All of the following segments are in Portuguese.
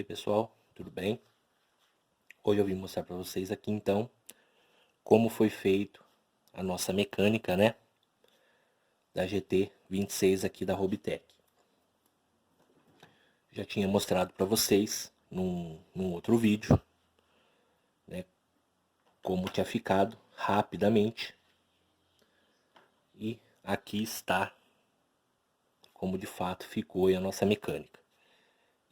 pessoal, tudo bem? Hoje eu vim mostrar para vocês aqui então como foi feito a nossa mecânica, né, da GT26 aqui da Robitech. Já tinha mostrado para vocês num outro vídeo, né, como tinha ficado rapidamente. E aqui está como de fato ficou a nossa mecânica.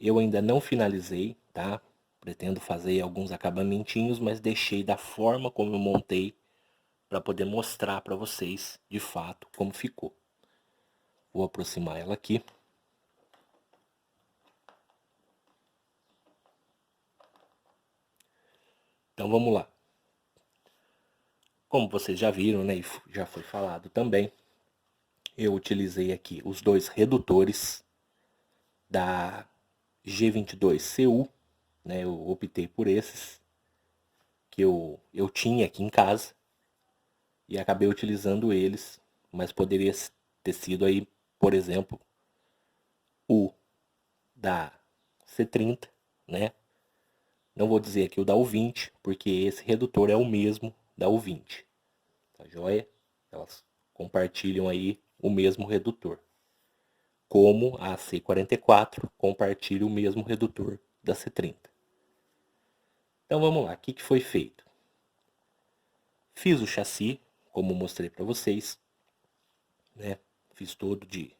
Eu ainda não finalizei, tá? Pretendo fazer alguns acabamentinhos, mas deixei da forma como eu montei para poder mostrar para vocês de fato como ficou. Vou aproximar ela aqui. Então vamos lá. Como vocês já viram, né, e já foi falado também, eu utilizei aqui os dois redutores da G22CU, né, eu optei por esses que eu tinha aqui em casa e acabei utilizando eles, mas poderia ter sido aí, por exemplo, o da C30, né? Não vou dizer aqui o da U20, porque esse redutor é o mesmo da U20, tá joia? Elas compartilham aí o mesmo redutor. Como a C44 compartilha o mesmo redutor da C30. Então vamos lá, o que foi feito? Fiz o chassi, como mostrei para vocês, né? Fiz todo de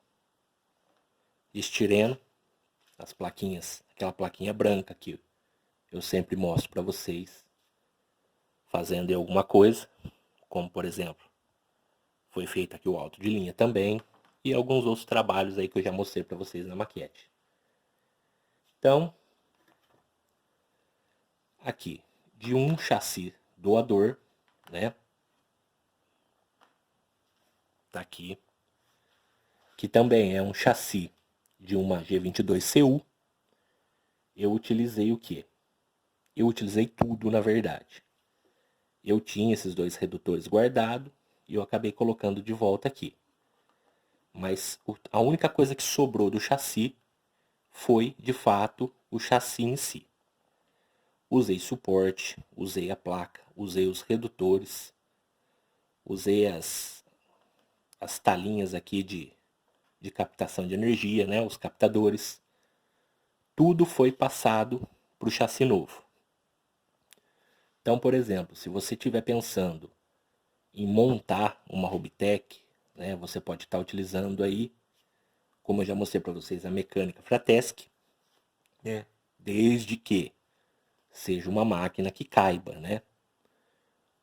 estireno, as plaquinhas, aquela plaquinha branca que eu sempre mostro para vocês fazendo alguma coisa, como por exemplo, foi feito aqui o alto de linha também, e alguns outros trabalhos aí que eu já mostrei para vocês na maquete. Então, aqui, de um chassi doador, né? Tá aqui, que também é um chassi de uma G22CU, eu utilizei o quê? Eu utilizei tudo, na verdade. Eu tinha esses dois redutores guardados e eu acabei colocando de volta aqui. Mas a única coisa que sobrou do chassi foi, de fato, o chassi em si. Usei suporte, usei a placa, usei os redutores, usei as talinhas aqui de captação de energia, né, os captadores. Tudo foi passado para o chassi novo. Então, por exemplo, se você estiver pensando em montar uma Robitech, né, você pode estar utilizando aí, como eu já mostrei para vocês, a mecânica Fratesc, né, desde que seja uma máquina que caiba, né?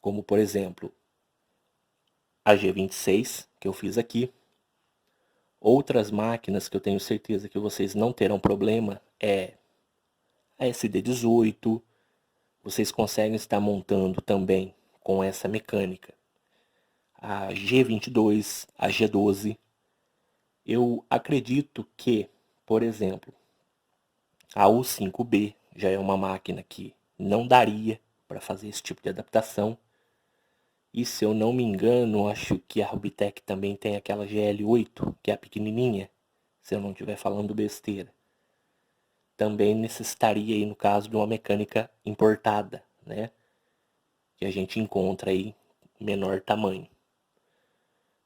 Como, por exemplo, a G26, que eu fiz aqui. Outras máquinas que eu tenho certeza que vocês não terão problema é a SD18. Vocês conseguem estar montando também com essa mecânica. A G22, a G12. Eu acredito que, por exemplo, a U5B já é uma máquina que não daria para fazer esse tipo de adaptação. E se eu não me engano, acho que a Robitech também tem aquela GL8, que é a pequenininha, se eu não estiver falando besteira. Também necessitaria aí, no caso, de uma mecânica importada, né? Que a gente encontra aí menor tamanho.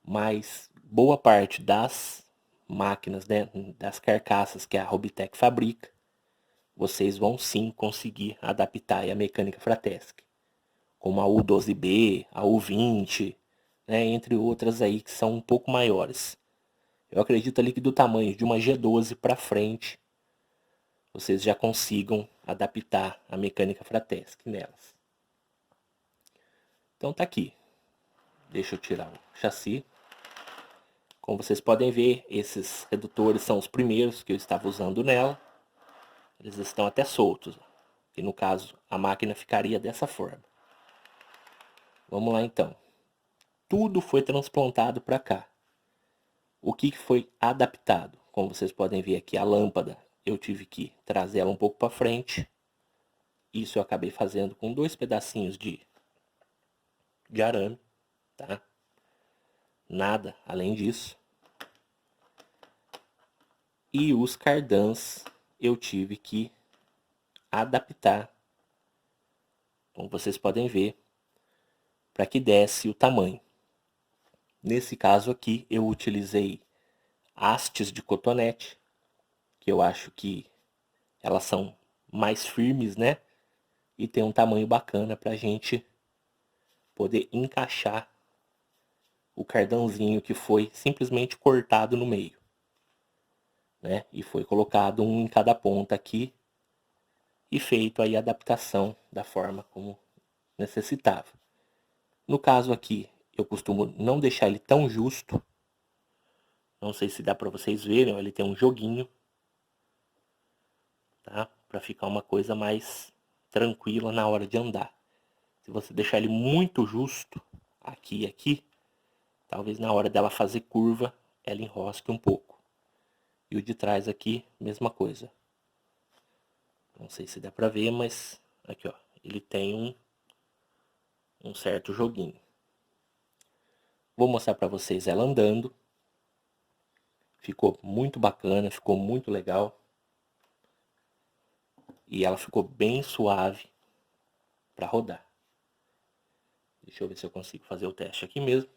Mas boa parte das máquinas, né, das carcaças que a Robitech fabrica, vocês vão sim conseguir adaptar a mecânica Fratesc. Como a U12B, a U20, né, entre outras aí que são um pouco maiores. Eu acredito ali que do tamanho de uma G12 para frente, vocês já consigam adaptar a mecânica Fratesc nelas. Então tá aqui. Deixa eu tirar o chassi. Como vocês podem ver, esses redutores são os primeiros que eu estava usando nela. Eles estão até soltos. E no caso, a máquina ficaria dessa forma. Vamos lá então. Tudo foi transplantado para cá. O que foi adaptado? Como vocês podem ver aqui, a lâmpada, eu tive que trazer ela um pouco para frente. Isso eu acabei fazendo com dois pedacinhos de arame, tá? Nada além disso. E os cardãs eu tive que adaptar, como vocês podem ver, para que desse o tamanho. Nesse caso aqui, eu utilizei hastes de cotonete, que eu acho que elas são mais firmes, né? E tem um tamanho bacana para a gente poder encaixar o cardãozinho que foi simplesmente cortado no meio, né? E foi colocado um em cada ponta aqui e feito aí a adaptação da forma como necessitava. No caso aqui, eu costumo não deixar ele tão justo. Não sei se dá para vocês verem, ó, ele tem um joguinho, tá? Para ficar uma coisa mais tranquila na hora de andar. Se você deixar ele muito justo, aqui e aqui, talvez na hora dela fazer curva, ela enrosque um pouco. E o de trás aqui, mesma coisa. Não sei se dá pra ver, mas aqui ó, ele tem um certo joguinho. Vou mostrar pra vocês ela andando. Ficou muito bacana, ficou muito legal. E ela ficou bem suave pra rodar. Deixa eu ver se eu consigo fazer o teste aqui mesmo.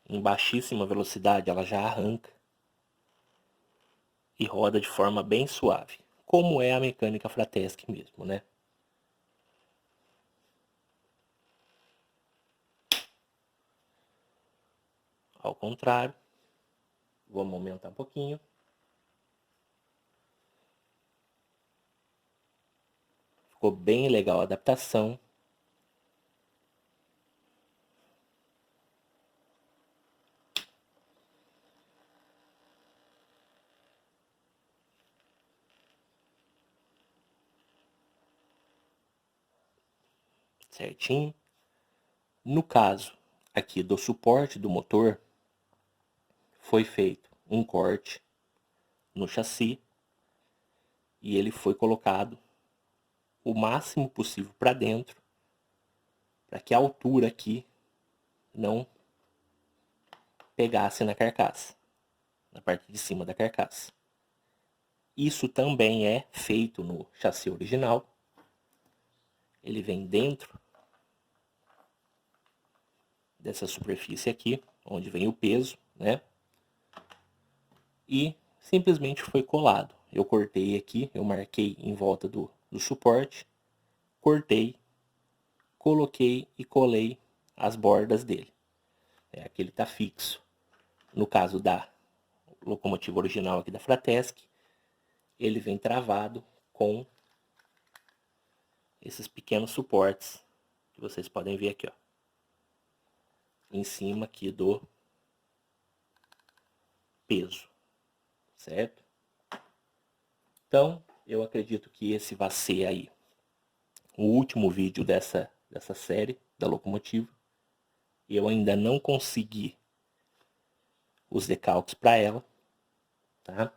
Em baixíssima velocidade ela já arranca e roda de forma bem suave, como é a mecânica Fratesc mesmo, né? Ao contrário, vamos aumentar um pouquinho. Ficou bem legal a adaptação. Certinho. No caso aqui do suporte do motor, foi feito um corte no chassi e ele foi colocado o máximo possível para dentro, para que a altura aqui não pegasse na carcaça, na parte de cima da carcaça. Isso também é feito no chassi original. Ele vem dentro dessa superfície aqui, onde vem o peso, né? E simplesmente foi colado. Eu cortei aqui, eu marquei em volta do suporte, cortei, coloquei e colei as bordas dele. Aqui ele está fixo. No caso da locomotiva original aqui da Fratesc, ele vem travado com esses pequenos suportes que vocês podem ver aqui, ó, em cima aqui do peso, certo? Então, eu acredito que esse vai ser aí o último vídeo dessa série da locomotiva. Eu ainda não consegui os decalques para ela, tá?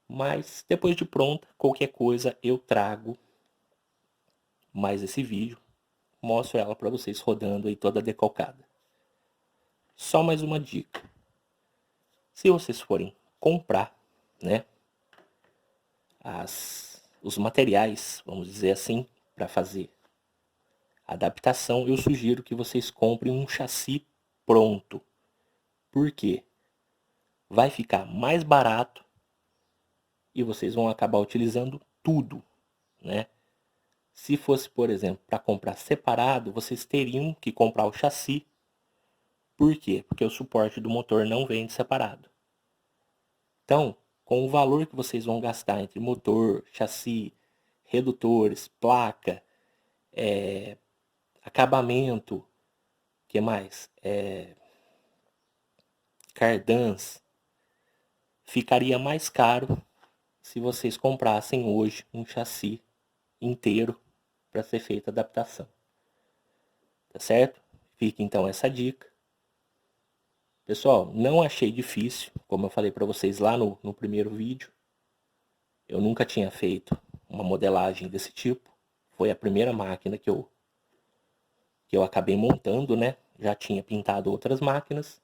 Mas depois de pronta, qualquer coisa eu trago mais esse vídeo, mostro ela para vocês rodando aí toda decalcada. Só mais uma dica: se vocês forem comprar, né, os materiais, vamos dizer assim, para fazer a adaptação, eu sugiro que vocês comprem um chassi pronto. Por quê? Vai ficar mais barato e vocês vão acabar utilizando tudo, né? Se fosse, por exemplo, para comprar separado, vocês teriam que comprar o chassi. Por quê? Porque o suporte do motor não vem separado. Então, com o valor que vocês vão gastar entre motor, chassi, redutores, placa, acabamento, que mais? Cardãs, ficaria mais caro se vocês comprassem hoje um chassi inteiro para ser feita a adaptação. Tá certo? Fica então essa dica. Pessoal, não achei difícil, como eu falei para vocês lá no primeiro vídeo. Eu nunca tinha feito uma modelagem desse tipo. Foi a primeira máquina que eu acabei montando, né? Já tinha pintado outras máquinas.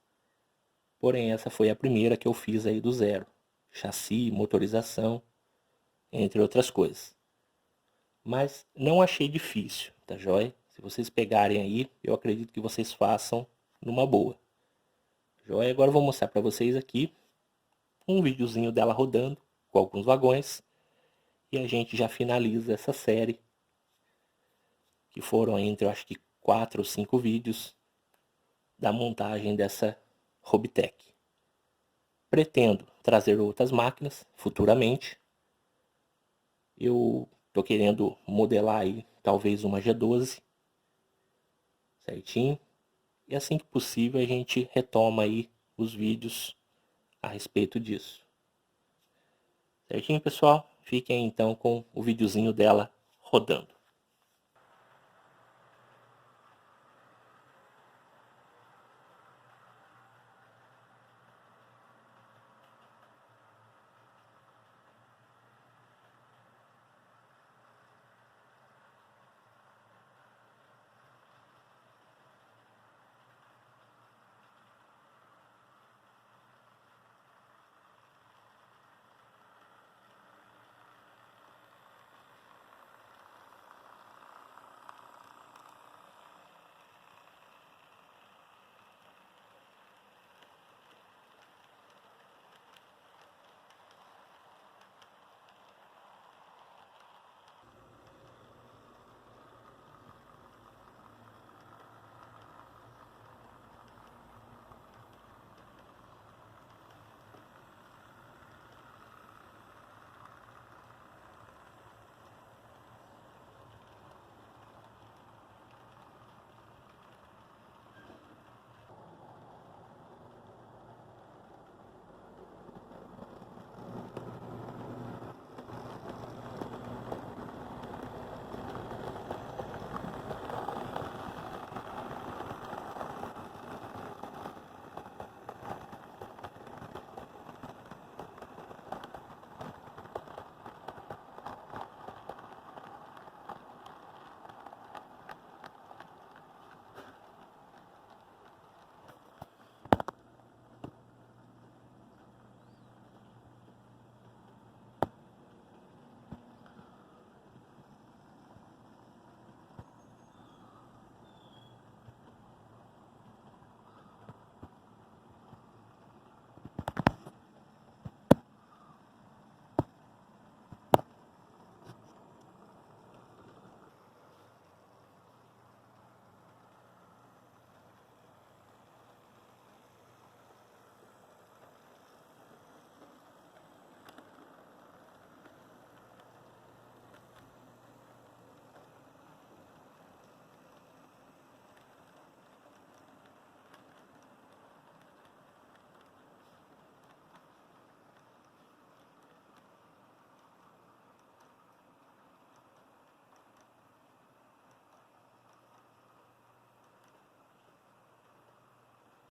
Porém, essa foi a primeira que eu fiz aí do zero. Chassi, motorização, entre outras coisas. Mas não achei difícil, tá joia? Se vocês pegarem aí, eu acredito que vocês façam numa boa. Joia? Agora eu vou mostrar para vocês aqui um videozinho dela rodando com alguns vagões. E a gente já finaliza essa série, que foram entre, eu acho que 4 ou 5 vídeos da montagem dessa Robitech. Pretendo trazer outras máquinas futuramente. Eu tô querendo modelar aí talvez uma G12, certinho? E assim que possível a gente retoma aí os vídeos a respeito disso. Certinho, pessoal? Fiquem então com o videozinho dela rodando.